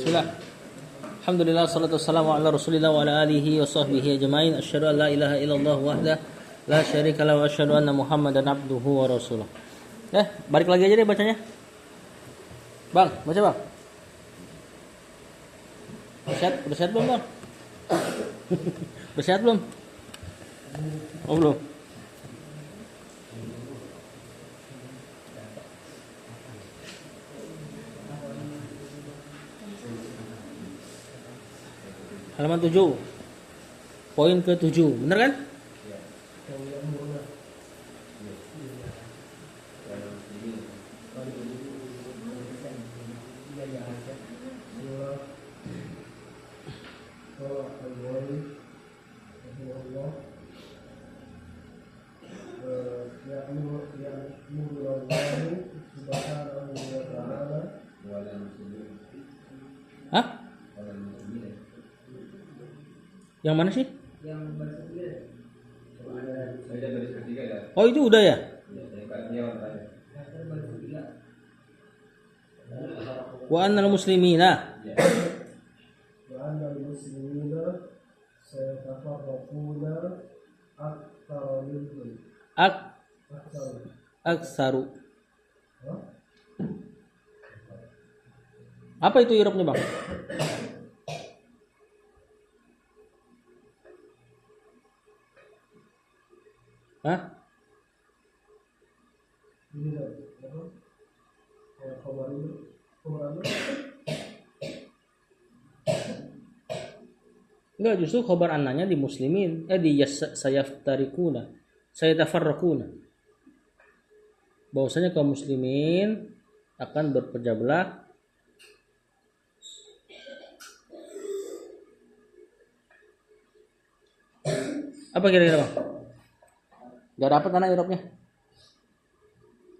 Bismillah. Alhamdulillah salatu wassalamu ala Rasulillah wa ala alihi wa sahbihi ajmain. Asyhadu an la ilaha illallah wahdah la syarika lahu wa asyhadu anna Muhammadan abduhu wa rasuluh. Balik lagi aja deh bacanya. Bang, baca Bang. Udah sehat belum, Bang? Udah sehat belum? Oh, belum. Halaman 7. Poin ke-7. Bener kan? Hah? Yang mana sih? Oh, itu udah ya? Wa annal muslimina aksaru. Apa itu irobnya, Bang? Hah? Enggak, justru khabar annanya di muslimin, di sayaftarikuna, sayatafarraquna. Bahwasanya kaum muslimin akan berpecah belah. Apa kira-kira, Bang? Gak dapat anak irobnya.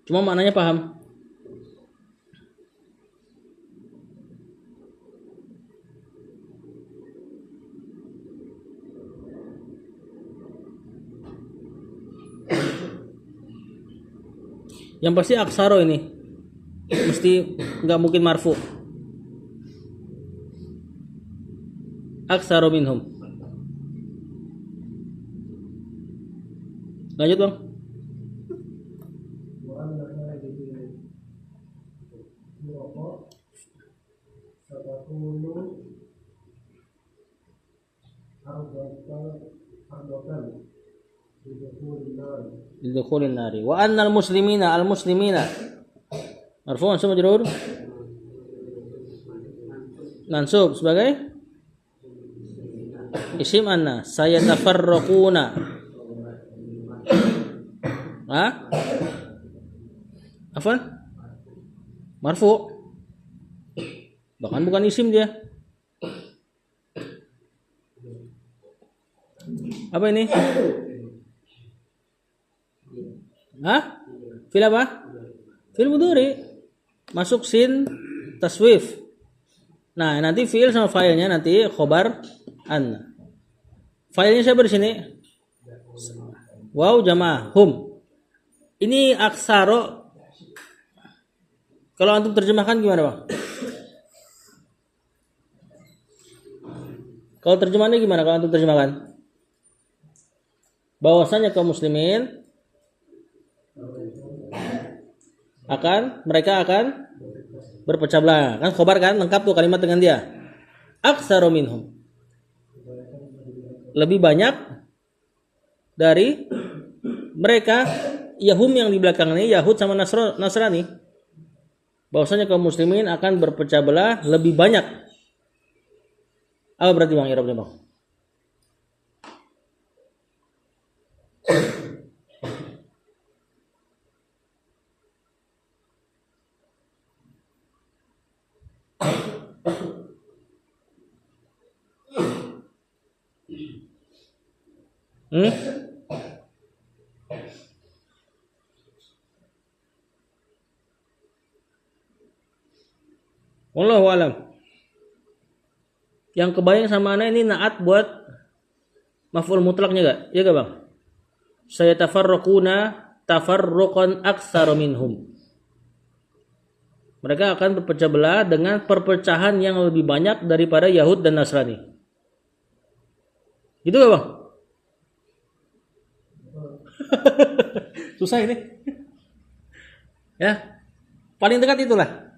Cuma maknanya paham. Yang pasti aksaro ini mesti nggak mungkin marfu. Aksaro minhum. Lanjut, Bang. Lidukhulin nari. Wa annal muslimina al-muslimina marfu'un sama majrur mansub sebagai isim anna sayatafarraquna. Afwan? Marfu'. Bahkan bukan isim dia. Apa ini? Fil apa? Fil mudhari. Masuk sin taswif. Nah, nanti fiil sama failnya nanti khobar anna. Failnya siapa di sini? Wow, jamaah hum. Ini aksaro. Kalau antum terjemahkan gimana, Bang? Kalau terjemahannya gimana kalau antum terjemahkan? Bahwasanya kaum muslimin mereka akan berpecah belah. Kan khobar kan, lengkap tuh kalimat dengan dia. Aksaru minhum. Lebih banyak dari mereka. Yahum yang di belakang ini Yahud sama Nasrani. Bahwasanya kaum muslimin akan berpecah belah lebih banyak. Apa berarti, Bang, irobnya, Bang? Wallahu alam. Yang kebayang sama ana ini naat buat maf'ul mutlaknya enggak? Iya enggak, Bang? Saya tafarraquna tafarruqan aktsara minhum. Mereka akan berpecah belah dengan perpecahan yang lebih banyak daripada Yahud dan Nasrani. Gitu gak bang? Susah ini. Ya, paling dekat itulah.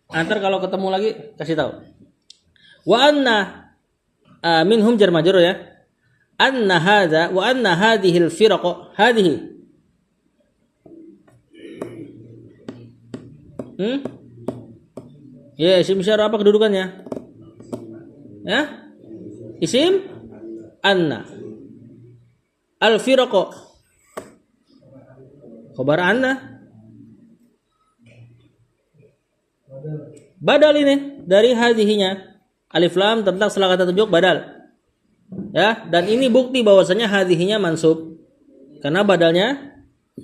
Antar kalau ketemu lagi kasih tahu. Wa anna minhum jar majrur ya. Anna hadza wa anna hadhihi al-firaq hadhihi. Ya, isim isyarah apa kedudukannya? Ya? Isim anna. Al-firaq. Khabar anna. Badal ini dari hadhihinya. Alif lam tentang setelah kata tunjuk badal. Ya, dan ini bukti bahwasanya hadhihinya mansub. Karena badalnya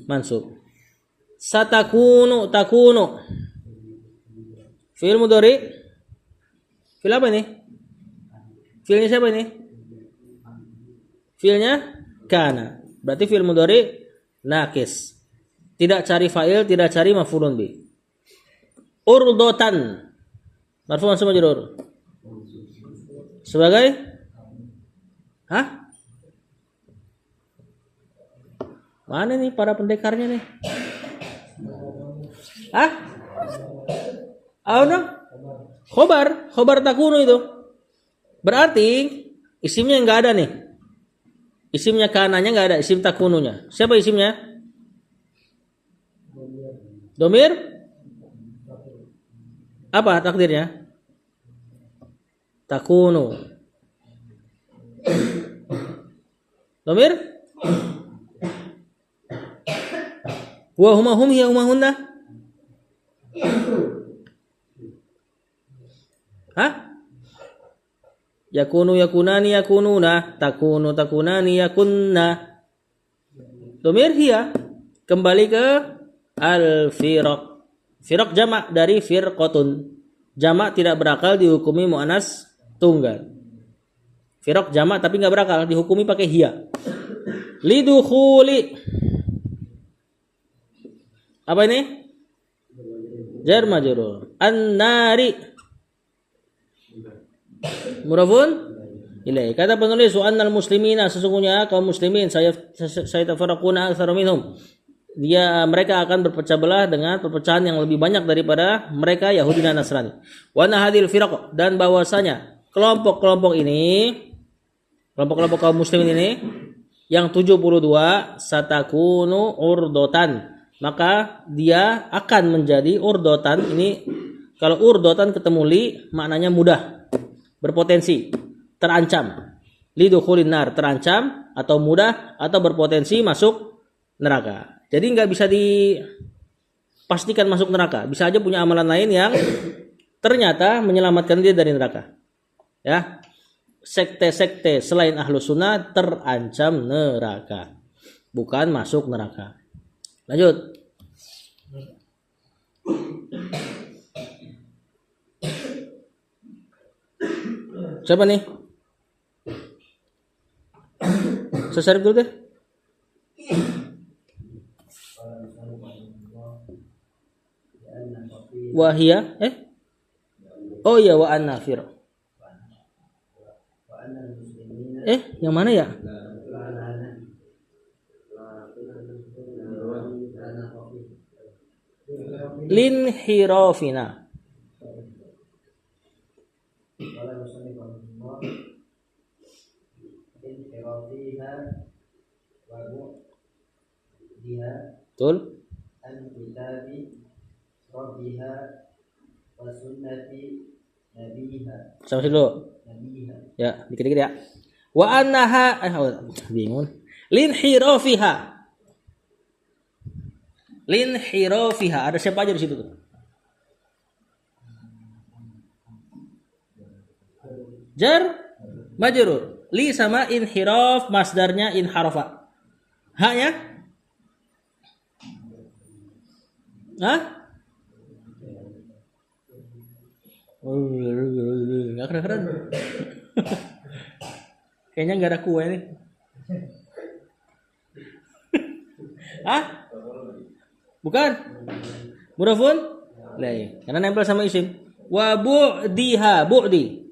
mansub. Satakunu takunu. Fi'il mudhari. Fi'il apa ini? Fi'ilnya siapa ini? Fi'ilnya kana. Berarti fi'il mudhari naqis. Tidak cari fa'il, tidak cari maf'ulun bi. Urdotan. Marfu' mansub majrur. Sebagai mana nih para pendekarnya nih? Khobar takunu itu. Berarti isimnya nggak ada nih. Isimnya kananya nggak ada, isim takununya. Siapa isimnya? Domir? Apa takdirnya? Takunu. Domir? Wa huma hum hiya huma hunna. Yakunu yakunani yakununa, takunu takunani yakunna. Domir hiya kembali ke al-firaq. Firaq jamak dari firqatun. Jamak tidak berakal dihukumi muannas tunggal. Firaq jamak tapi nggak berakal dihukumi pakai hiya. Lidukhuli. Apa ini? Jar majrur. An-nari. Mudhafun ilaih. Kata penulis wa annal muslimina, sesungguhnya kaum muslimin saya tafarraquna aktsaru minhum. Mereka akan berpecah belah dengan perpecahan yang lebih banyak daripada mereka Yahudi dan Nasrani. Wa nahadil firaq, dan bahwasanya kelompok-kelompok kaum muslimin ini yang 72 satakunu urdotan, maka dia akan menjadi urdotan. Ini kalau urdotan ketemu li maknanya mudah, berpotensi, terancam. Lidukhulin nar, terancam atau mudah atau berpotensi masuk neraka. Jadi nggak bisa dipastikan masuk neraka. Bisa aja punya amalan lain yang ternyata menyelamatkan dia dari neraka. Ya, sekte-sekte selain ahlus sunnah terancam neraka, bukan masuk neraka. Lanjut. Siapa nih? Sesarif dulu deh. Wahia oh iya wa an-nafir. Yang mana ya? Lin hirofina. Betul. Sampai dulu. Ya, dikit-dikit ya. Wa annaha bingung. Lin hirofiha. Ada siapa aja di situ tuh? Jar majrur. Li sama inhiraf, masdarnya inharafa. Haknya? Nggak keren-keren. Kayaknya nggak ada kue nih. Bukan. Mudhafun Ilaihi. Karena nempel sama isim. Wa bu'diha, bu'di.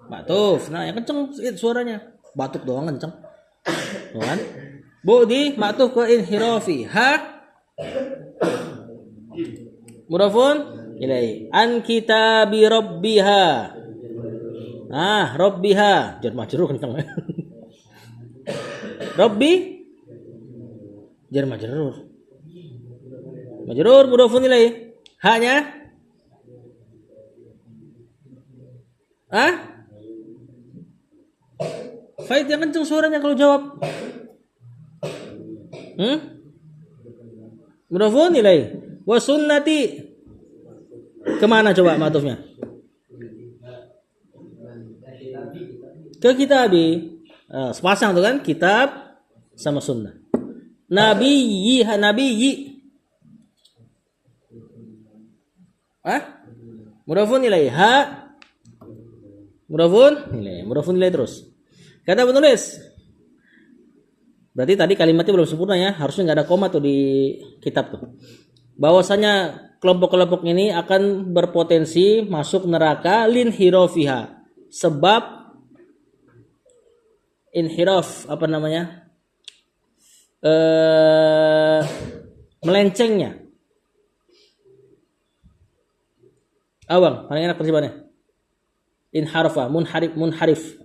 Maktuf. Nah, yang kenceng suaranya. Batuk doang kenceng. Tuh kan? Bu'di maktuf ke inhirafi. Ha mudhafun ilaihi. An kitabi rabbiha. Ah, rabbiha. Jar majrur kenceng. Rabbi jar majrur. Majrur mudhafun ilaihi. Ha-nya Faid yang kenceng suaranya kalau jawab. Mudhafun ilaihi. Wa sunnati. Kemana coba matufnya? Ke kitabi. Sepasang tuh kan, kitab sama sunnah. Nabiyyi. Mudhafun ilaihi. Mudhafun ilaihi terus. Kata penulis. Berarti tadi kalimatnya belum sempurna ya, harusnya nggak ada koma tuh di kitab tuh. Bahwasanya kelompok-kelompok ini akan berpotensi masuk neraka linhirafiha. Sebab inhiraf melencengnya. Awang, paling enak terjemahannya. Inharafa, munharif.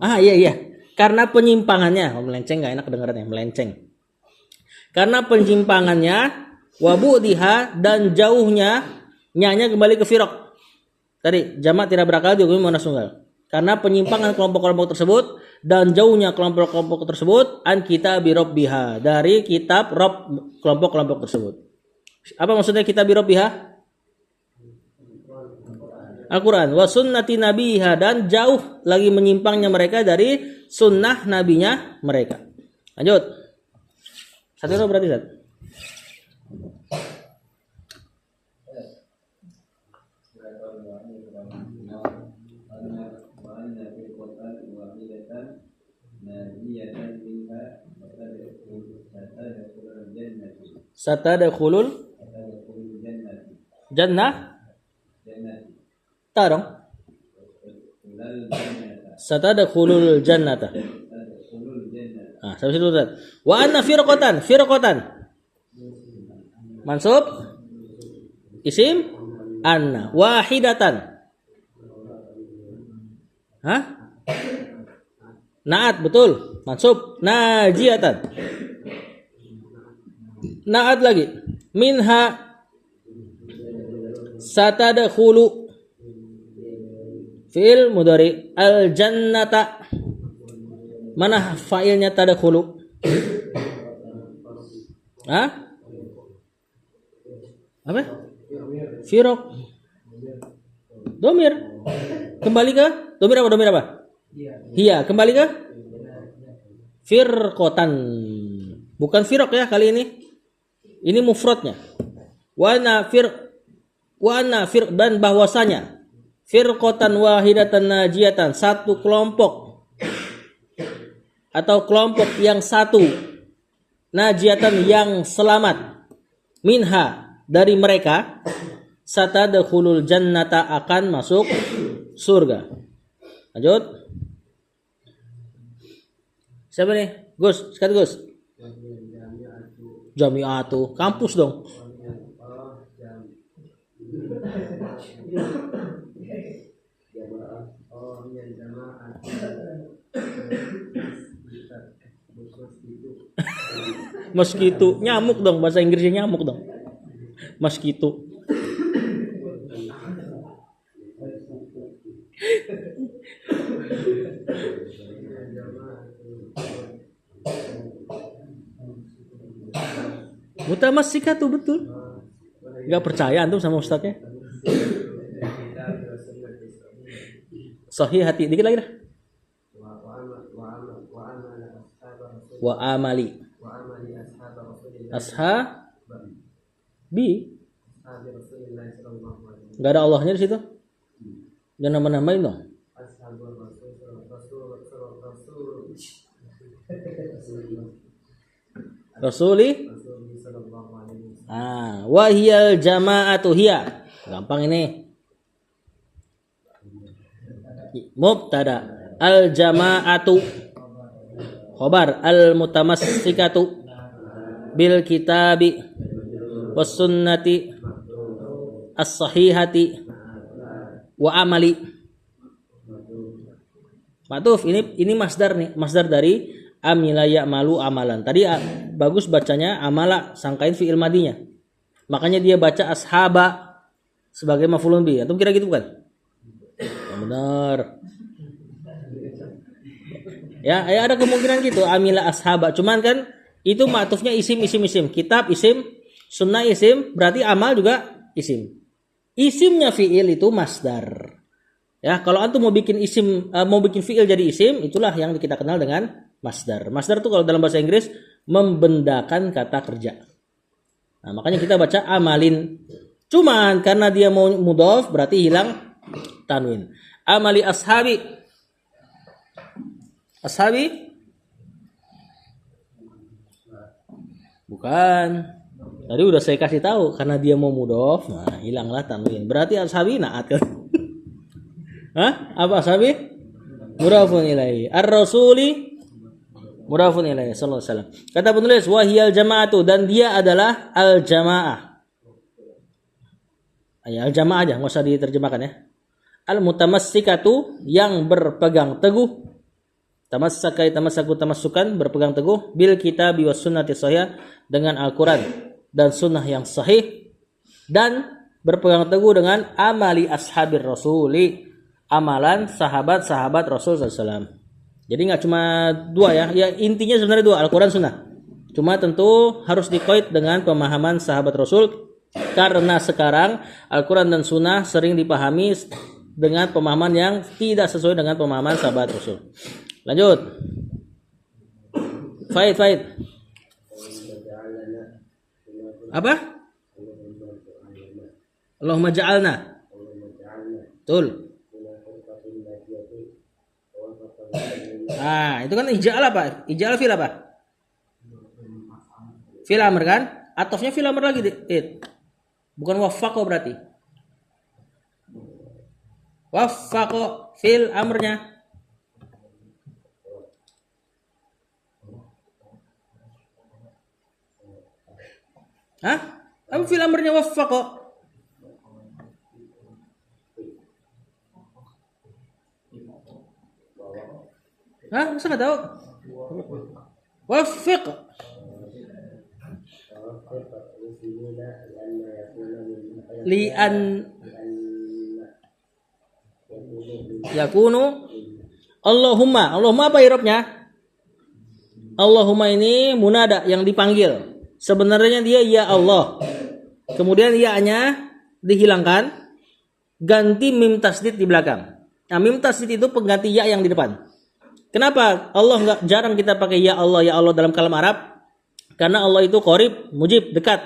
Iya. Karena penyimpangannya, melenceng nggak enak kedengarannya, melenceng. Karena penyimpangannya, wabudiha dan jauhnya, nyanya kembali ke firaq. Tadi jamak tidak berakal dihukumi muannas tunggal. Karena penyimpangan kelompok-kelompok tersebut dan jauhnya kelompok-kelompok tersebut an kitabi rabbiha, dari kitab Rabb kelompok-kelompok tersebut. Apa maksudnya kitabi rabbiha? Al-Quran. Wa sunnati nabiha, dan jauh lagi menyimpangnya mereka dari sunnah nabinya mereka. Lanjut. Satu itu berarti Zat. Satadakhulul jannah. Tarong. Satadakhulul jannata. Sampai situ Ustaz. Wa anna firqatan. Mansub isim anna wahidatan. Naat betul. Mansub najiyatan. Naat lagi. Minha satadakhulu fi'il mudhari al jannata. Mana fa'ilnya tadakhulu? Apa? Firaq. Domir. Kembali ke domir apa? Hiya. Kembali ke firqatan. Bukan firaq ya kali ini. Ini mufradnya. Wa anna firq, dan bahwasanya firqatan wahidatan najiyatan, satu kelompok atau kelompok yang satu, najiyatan yang selamat, minha dari mereka, satadkhulul jannata akan masuk surga. Lanjut. Siapa nih? Gus, sekali Gus. Jami'atu, kampus dong. Mosquito, nyamuk dong, bahasa Inggrisnya nyamuk dong. Mosquito. Mutamassika tuh betul. Gak percaya antum sama ustadznya. Sahih hati dikit lagi dah. Wa amali ashabi. Gak ada Allahnya di situ. Jangan nambah-nambahin dong. Rasuli Wahiyal jama'atu hiya. Gampang ini. Mubtada. Al jama'atu. Khobar. Al mutamassikatu. Bil kitabi. Was sunnati. As-sahihati. Wa amali. Matuf, ini masdar nih. Masdar dari amila ya'malu amalan. Tadi bagus bacanya amala, sangkain fi'il madinya. Makanya dia baca ashaba sebagai maf'ulun bih. Atau kira gitu bukan? Ya, benar. Ya, ada kemungkinan gitu amila ashaba. Cuman kan itu ma'tufnya isim. Kitab isim, sunnah isim, berarti amal juga isim. Isimnya fi'il itu masdar. Ya, kalau antum mau bikin fi'il jadi isim, itulah yang kita kenal dengan masdar. Masdar itu kalau dalam bahasa Inggris membendakan kata kerja. Nah, makanya kita baca amalin. Cuman karena dia mau mudhof berarti hilang tanwin. Amali ashabi. Ashabi? Bukan. Tadi udah saya kasih tahu karena dia mau mudhof, nah hilanglah tanwin. Berarti ashabi naat kan? Hah? Apa ashabi? Mudhafun ilaihi. Ar-rasuli mudhafun ilaihi sallallahu alaihi wasallam. Kata penulis wahiyal jama'atu, dan dia adalah al-jamaah. Ya, al-jamaah aja, enggak usah diterjemahkan ya. Al-mutamassikatu, yang berpegang teguh. Tamassukan, berpegang teguh bil kitabi was sunnati shahih, dengan Al-Qur'an dan sunnah yang sahih, dan berpegang teguh dengan amali ashabir rasuli, amalan sahabat-sahabat Rasul SAW. Jadi nggak cuma dua ya. Ya intinya sebenarnya dua, Al-Quran Sunnah. Cuma tentu harus dikoit dengan pemahaman sahabat Rasul. Karena sekarang Al-Quran dan Sunnah sering dipahami dengan pemahaman yang tidak sesuai dengan pemahaman sahabat Rasul. Lanjut. Faid. Apa? Allahumma ja'alna. Betul. Itu kan ija'al apa? Ija'al fil apa? Fil amr kan? Atofnya fil amr lagi. Bukan waffaqo berarti. Waffaqo fil amrnya. Hah? Apa fil amrnya waffaqo? Hah? Masa nggak tahu? Wafiq. Lian yakunu. Allahumma apa irobnya? Allahumma ini munada yang dipanggil. Sebenarnya dia ya Allah. Kemudian ya-nya dihilangkan, ganti mim tasdid di belakang. Nah, mim tasdid itu pengganti ya yang di depan. Kenapa Allah jarang kita pakai ya Allah dalam kalam Arab? Karena Allah itu qarib, mujib, dekat.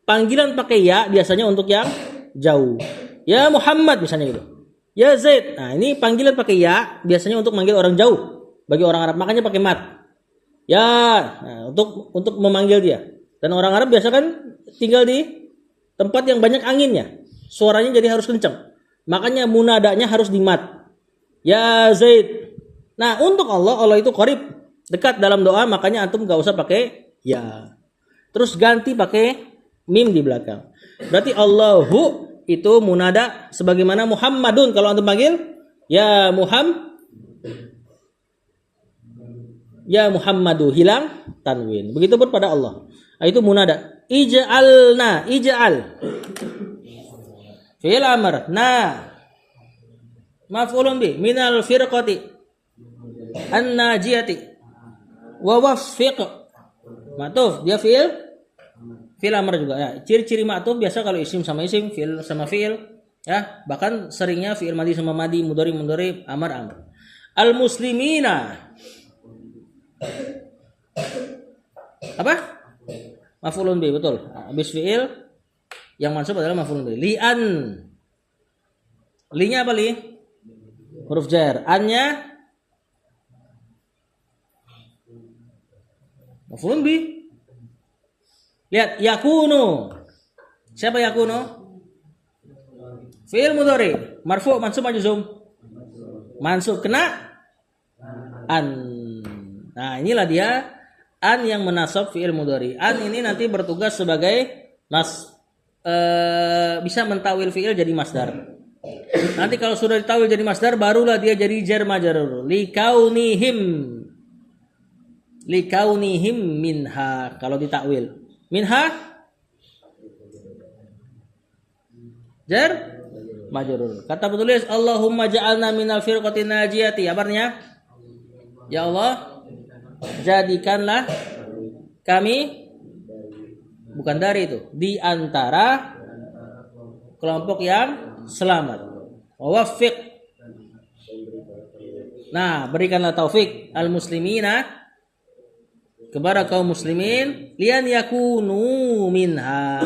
Panggilan pakai ya biasanya untuk yang jauh. Ya Muhammad misalnya gitu. Ya Zaid. Nah, ini panggilan pakai ya biasanya untuk manggil orang jauh. Bagi orang Arab makanya pakai mat. Ya, nah, untuk memanggil dia. Dan orang Arab biasa kan tinggal di tempat yang banyak anginnya. Suaranya jadi harus kencang. Makanya munadanya harus di mat. Ya Zaid. Nah, untuk Allah itu qarib, dekat dalam doa, makanya antum gak usah pakai ya. Terus ganti pakai mim di belakang. Berarti Allahu itu munada sebagaimana Muhammadun. Kalau antum panggil ya ya Muhammadu, hilang tanwin. Begitu pun pada Allah. Nah, itu munada. Ij'al. Fi'il amr. Maf'ulun bi minal firqati an-najiyati wa waffiq. Ma'tuf dia fi'il amr juga ya. Ciri-ciri ma'tuf biasa kalau isim sama isim, fi'il sama fi'il ya. Bahkan seringnya fi'il madi sama madi, mudhari, amr. Al-muslimina. Apa? Maf'ulun bi, betul. Habis fi'il yang mansub adalah maf'ulun bi. Li'an. Li-nya apa li? Huruf jar. An-nya maf'ulun bi. Lihat yakunu. Siapa yakunu? Fi'il mudhari, marfu, mansub, majzum. Mansub kena an. Nah, inilah dia an yang menasab fi'il mudhari. An ini nanti bertugas sebagai bisa mentawil fi'il jadi masdar. Nanti kalau sudah ditawil jadi masdar barulah dia jadi jar majrur. Likaunihim minha kalau ditakwil. Minha jar majrur. Kata penulis Allahumma ja'alna minal firqatin najiyati. Artinya ya Allah jadikanlah kami bukan dari itu, di antara kelompok yang selamat. Waffiq. Nah, berikanlah taufik al muslimina kepada kaum muslimin lian yakunu minha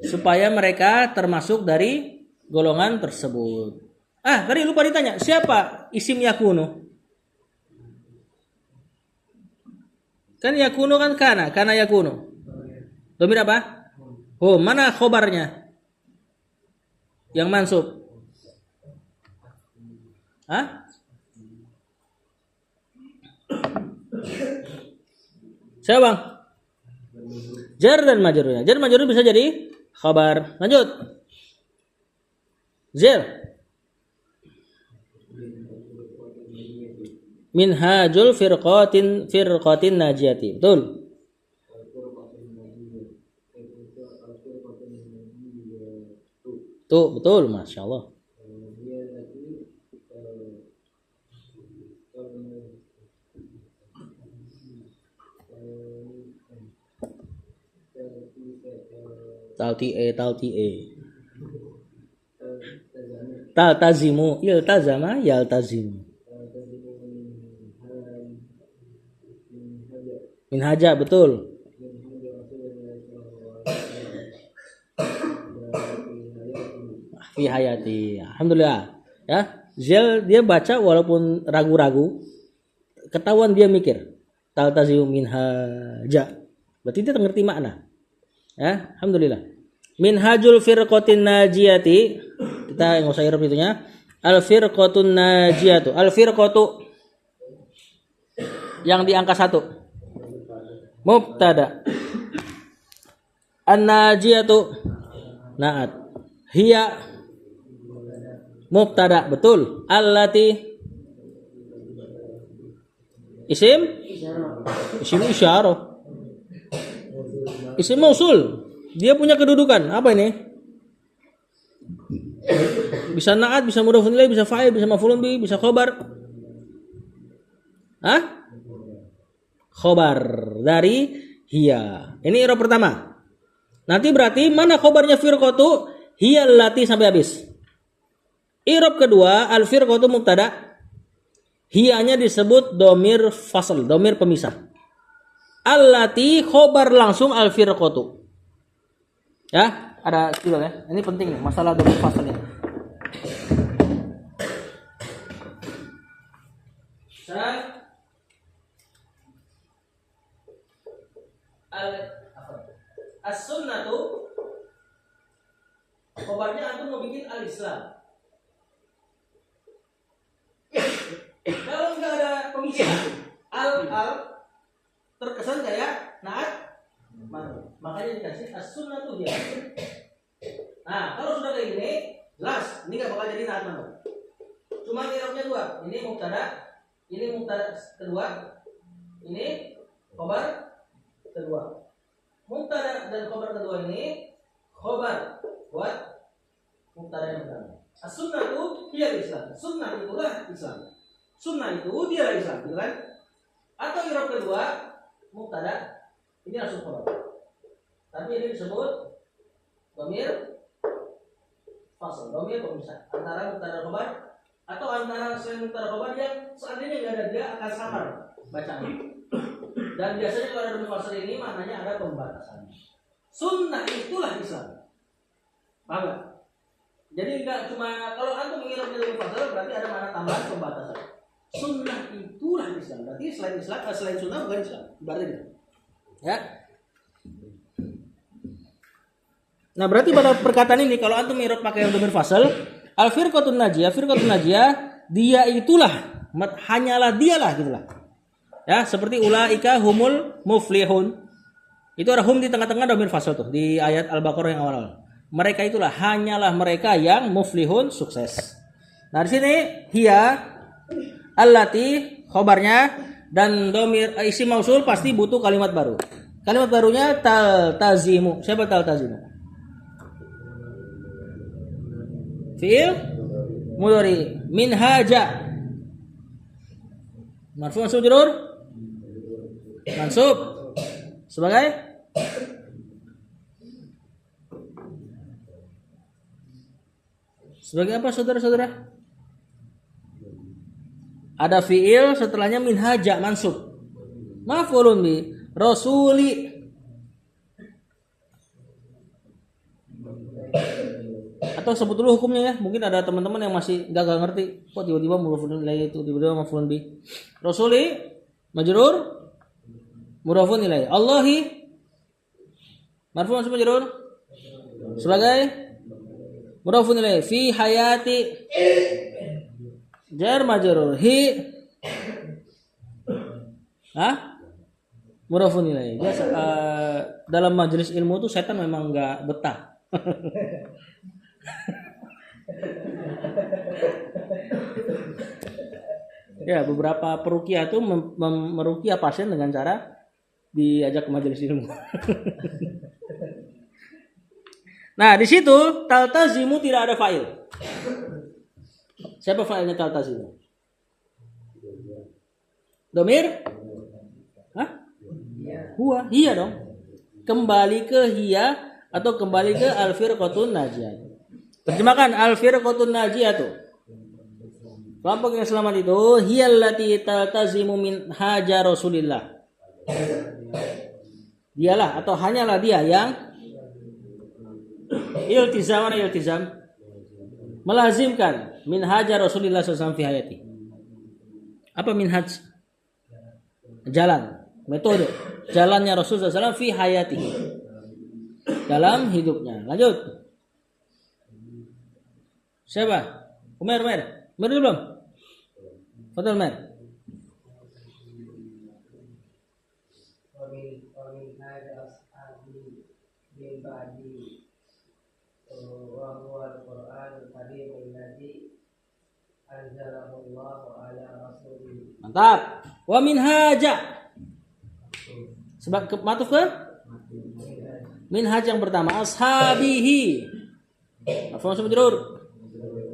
supaya mereka termasuk dari golongan tersebut. Tadi lupa ditanya, siapa isim yakunu? Kan yakunu kan kana yakunu. Domir apa? Mana khobarnya? Yang mansub. Siapa bang? Jar dan majrurnya. Jar majrur bisa jadi khabar. Lanjut. Jar. Minhajul firqatin najiyati. Betul. Tuh, betul, Masya Allah. Talti'e. Taltazimu, iltazama, yaltazimu. Minhaja, betul. Fi hayati. Alhamdulillah. Ya, Zal dia baca walaupun ragu-ragu, ketahuan dia mikir. Taltazimu minhaja. Berarti dia ngerti makna. Ya, alhamdulillah. Minhajul firqatin najiyati. Kita enggak usah irab itunya. Al firqatun najiyatu. Al firqatu yang di angka 1. Mubtada. An-najiyatu naat. Hiya mubtada, betul. Allati isim isyarah. Isim mausul. Dia punya kedudukan. Apa ini? Bisa naat, bisa mudhafun ilaih, bisa fa'il, bisa maf'ulun bih, bisa khobar. Khobar dari hiya. Ini i'rab pertama. Nanti berarti mana khobarnya firqatu? Hiya allati sampai habis. I'rab kedua, al firqatu mubtada. Hiyanya disebut domir fasl, domir pemisah. Allati khobar langsung al firqatu. Ya, ada juga ya. Ini penting nih, masalah domir fasl ini. As-sunnatu khobarnya antum mau bikin al-Islam. Kalau nggak ada pemisah, al terkesan kayak naat, makanya dikasih as-sunnatu dia. Nah, kalau sudah kayak gini, jelas ini nggak bakal jadi naat mana. Cuma i'rabnya 2. Ini mubtada kedua, ini khobar kedua. Mubtada dan khobar kedua ini khobar buat mubtada yang pertama. As-sunnatu hiya Islam. Sunnah itulah Islam. Sunnah itu dia Islam, gitu kan? Atau i'rab kedua mubtada ini langsung khobar. Tapi ini disebut dhamir fasl, dhamir pemisah antara mubtada khobar atau antara selain mubtada khobar yang seandainya enggak ada dia akan samar bacaan. Dan biasanya kalau ada dhamir fasl ini maknanya ada pembatasan. Sunnah itulah Islam. Paham gak? Jadi enggak cuma kalau antum mengira dhamir fasl berarti ada makna tambahan pembatasan. Sunnah itulah Islam. Berarti selain sunnah bukan Islam. Berarti ya. Nah, berarti pada perkataan ini kalau antum i'rab pakai dhamir fasal, al-firqatun najiyah, dia itulah, hanyalah dialah gitulah. Ya, seperti ulaika humul muflihun. Itu ada hum di tengah-tengah dhamir fasal tuh di ayat Al-Baqarah yang awal-awal. Mereka itulah, hanyalah mereka yang muflihun, sukses. Nah, di sini hiya allati khobarnya dan dhamir isim mausul pasti butuh kalimat baru. Kalimat barunya taltazimu. Siapa taltazimu? Fi'il mudhari minhaja marfu mansub majrur mansub sebagai apa saudara-saudara? Ada fi'il setelahnya minhaja mansub maf'ulun bi rasuli. Atau sebut dulu hukumnya ya. Mungkin ada teman-teman yang masih gak ngerti. Kok tiba-tiba mudhafun ilaih itu tiba-tiba maf'ulun bi. Rasuli majrur mudhafun ilaih. Allahi marfu mansub majrur sebagai mudhafun ilaih. Fi hayati jar majrur. Hi mudhafun ilaih. Biasa dalam majelis ilmu tuh setan memang enggak betah. Ya, beberapa peruqyah tuh meruqyah pasien dengan cara diajak ke majelis ilmu. Nah, di situ taltazimu tidak ada fa'il. Siapa fa'ilnya taltazimu? Domir? Huwa. Hiya dong. Kembali ke hiya atau kembali ke al-firqatun najiyah. Terjemahkan al-firqatun najiyah tuh. Kelompok yang selamat itu hiyallati taltazimu min haja Rasulillah. Dialah atau hanyalah dia yang iltizam melazimkan minhaja Rasulillah sallallahu alaihi hayati. Apa minhaj? Jalan, metode. Jalannya Rasul sallallahu alaihi wasallam fi hayati. Dalam hidupnya. Lanjut. Siapa? Umar dulu belum? Fadal Umar. Mantap. Wa min haja. Sebab matuf ke? Minhaj yang pertama ashabihi. Maf'ul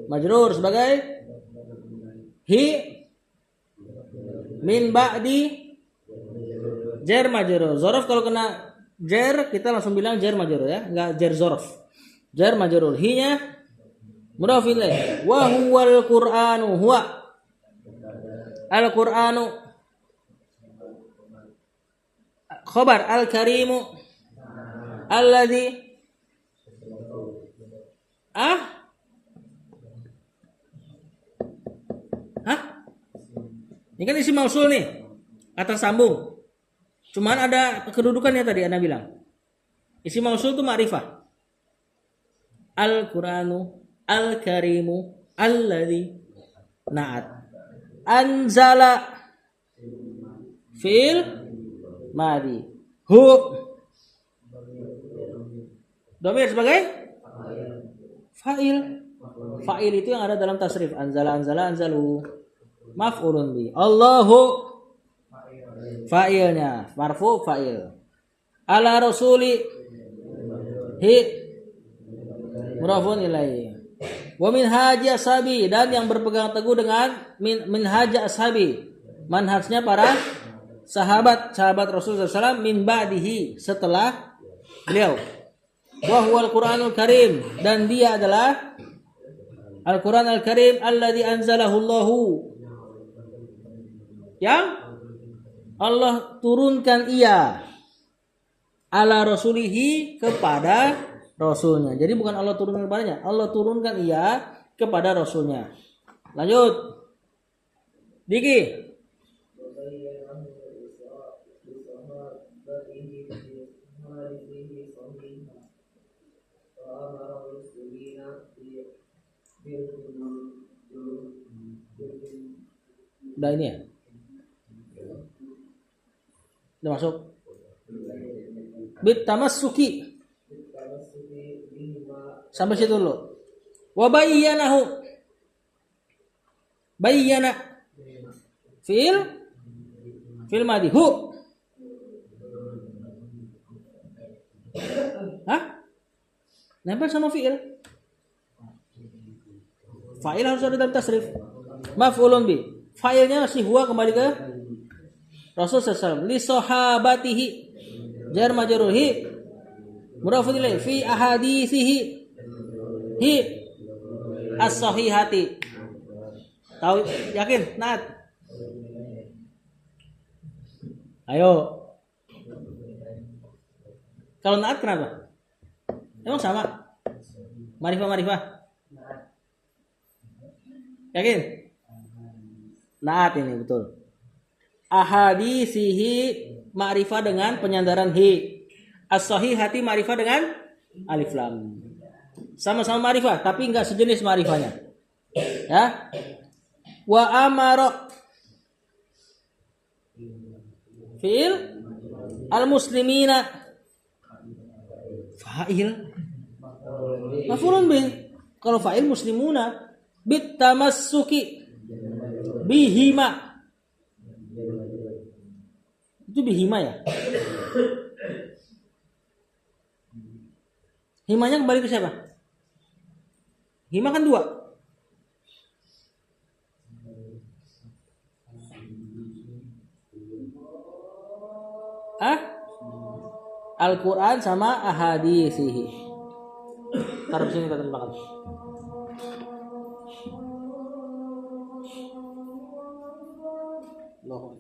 majrur sebagai hi min ba'di jar majrur. Zorof kalau kena jar kita langsung bilang jar majrur ya, enggak jar zorof. Jar majrur. Hi-nya mudhaf ilaih. Wa huwal Qur'anu huwa al-Qur'anu khabar al-karimu alladzi Ini kan isim mausul nih. Kata sambung. Cuman ada kedudukannya tadi Anda bilang. Isim mausul itu ma'rifah. Al-Qur'anu al-karimu alladzi na'at. Anzala fil madi. Hu domir sebagai fa'il. Fa'il itu yang ada dalam tasrif. Anzala anzalu. Maf'ulun bi. Allahu fa'ilnya. Marfu fa'il. Ala rasuli hi mudhafun ilaihi. Wa min haji ashabi, dan yang berpegang teguh dengan min haji ashabi. Manhajnya para sahabat Rasulullah SAW min ba'dihi, setelah beliau. Wa huwal Qur'anul Karim, dan dia adalah Al-Qur'an Al-Karim alladzi anzalahu Allahu, yang Allah turunkan ia ala rasulihi, kepada rasulnya. Jadi bukan Allah turunkan kepadanya, Allah turunkan ia kepada rasulnya. Lanjut. Diki. Udah ini ya? Udah masuk? Bit tamassuki. Sampai situ dulu. Wa bayyanahu. Bayyana. Fi'il madhi. Hu. Hah? Nempel sama fi'il. Fa'il harus ada dalam tasrif. Maf'ulun bi. Fa'ilnya si huwa kembali ke Rasul sallallahu li sahabatihi. Jar majrur hi. Mudhafun ilaih fi ahadithihi. Hi as-sahihati. Tahu yakin? Naat. Ayo. Kalau naat kenapa? Emang sama? Marifah. Yakin? Naat ini betul. Ahadisihi ma'rifah dengan penyandaran hi. As-sahihati ma'rifah dengan alif lam. Sama-sama ma'rifah tapi enggak sejenis ma'rifahnya. Ya. Wa amara fi'il al-muslimina fa'il maf'ulun bih. Kalau fa'il muslimuna bit tamassuki bihima. Itu bihima ya? Himanya kembali ke siapa? Hima kan 2. Al-Quran sama ahadisihi. Taruh sini kita makan. Allahu.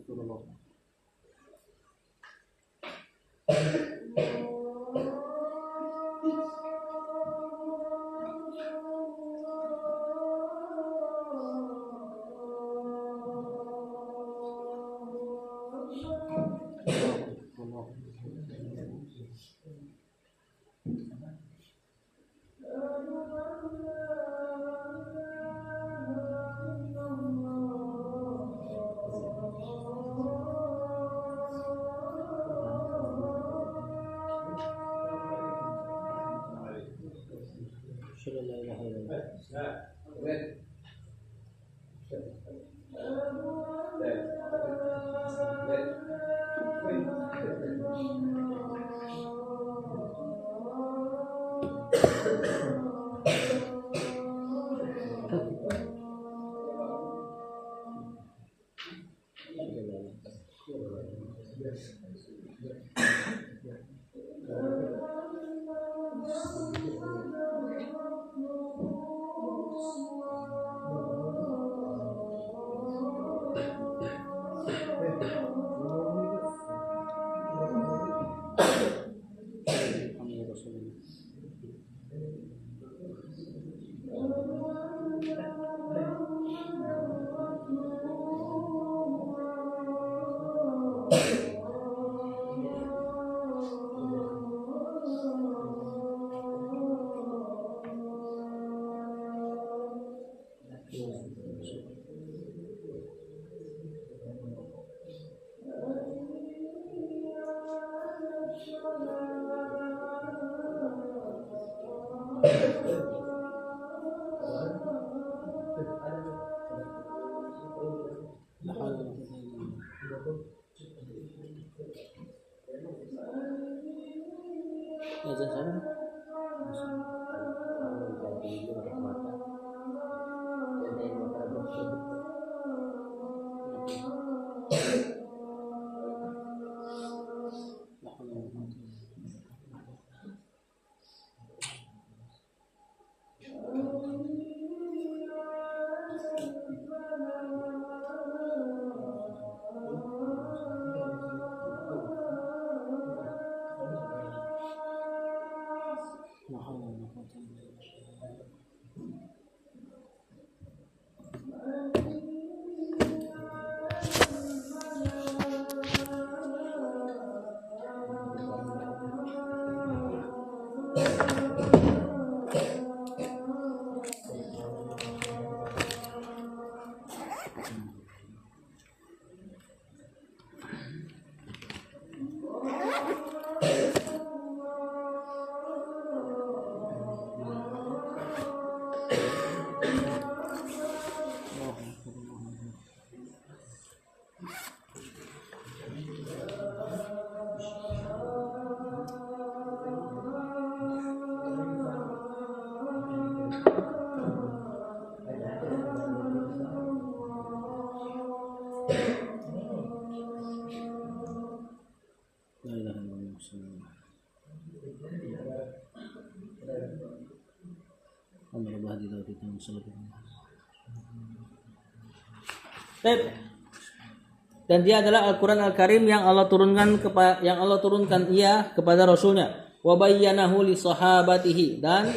Dan dia adalah Al-Quran Al-Karim yang Allah turunkan ia kepada Rasulnya. Wa bayyanahu li sahabatihi, dan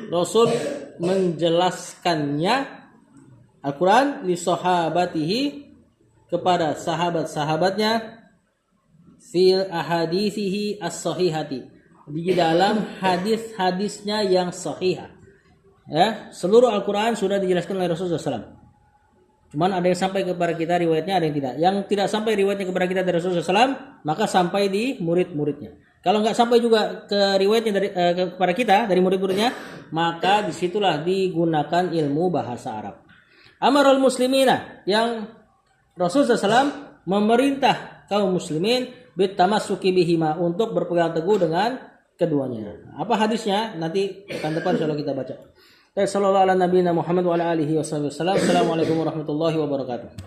Rasul menjelaskannya Al-Quran li sahabatihi kepada sahabat-sahabatnya fil ahadithihi as-sahihati, di dalam hadis-hadisnya yang sahih. Ya, seluruh Al-Quran sudah dijelaskan oleh Rasulullah SAW. Cuman ada yang sampai kepada kita riwayatnya, ada yang tidak. Yang tidak sampai riwayatnya kepada kita dari Rasulullah SAW, maka sampai di murid-muridnya. Kalau nggak sampai juga ke riwayatnya dari kepada kita dari murid-muridnya, maka disitulah digunakan ilmu bahasa Arab. Amarul muslimina, yang Rasulullah SAW memerintah kaum muslimin bitamassuki bihima, untuk berpegang teguh dengan keduanya. Apa hadisnya? Nanti pekan depan insyaallah kita baca. Sallallahu ala nabiyina Muhammad wa ala alihi wasallam. Assalamualaikum warahmatullahi wabarakatuh.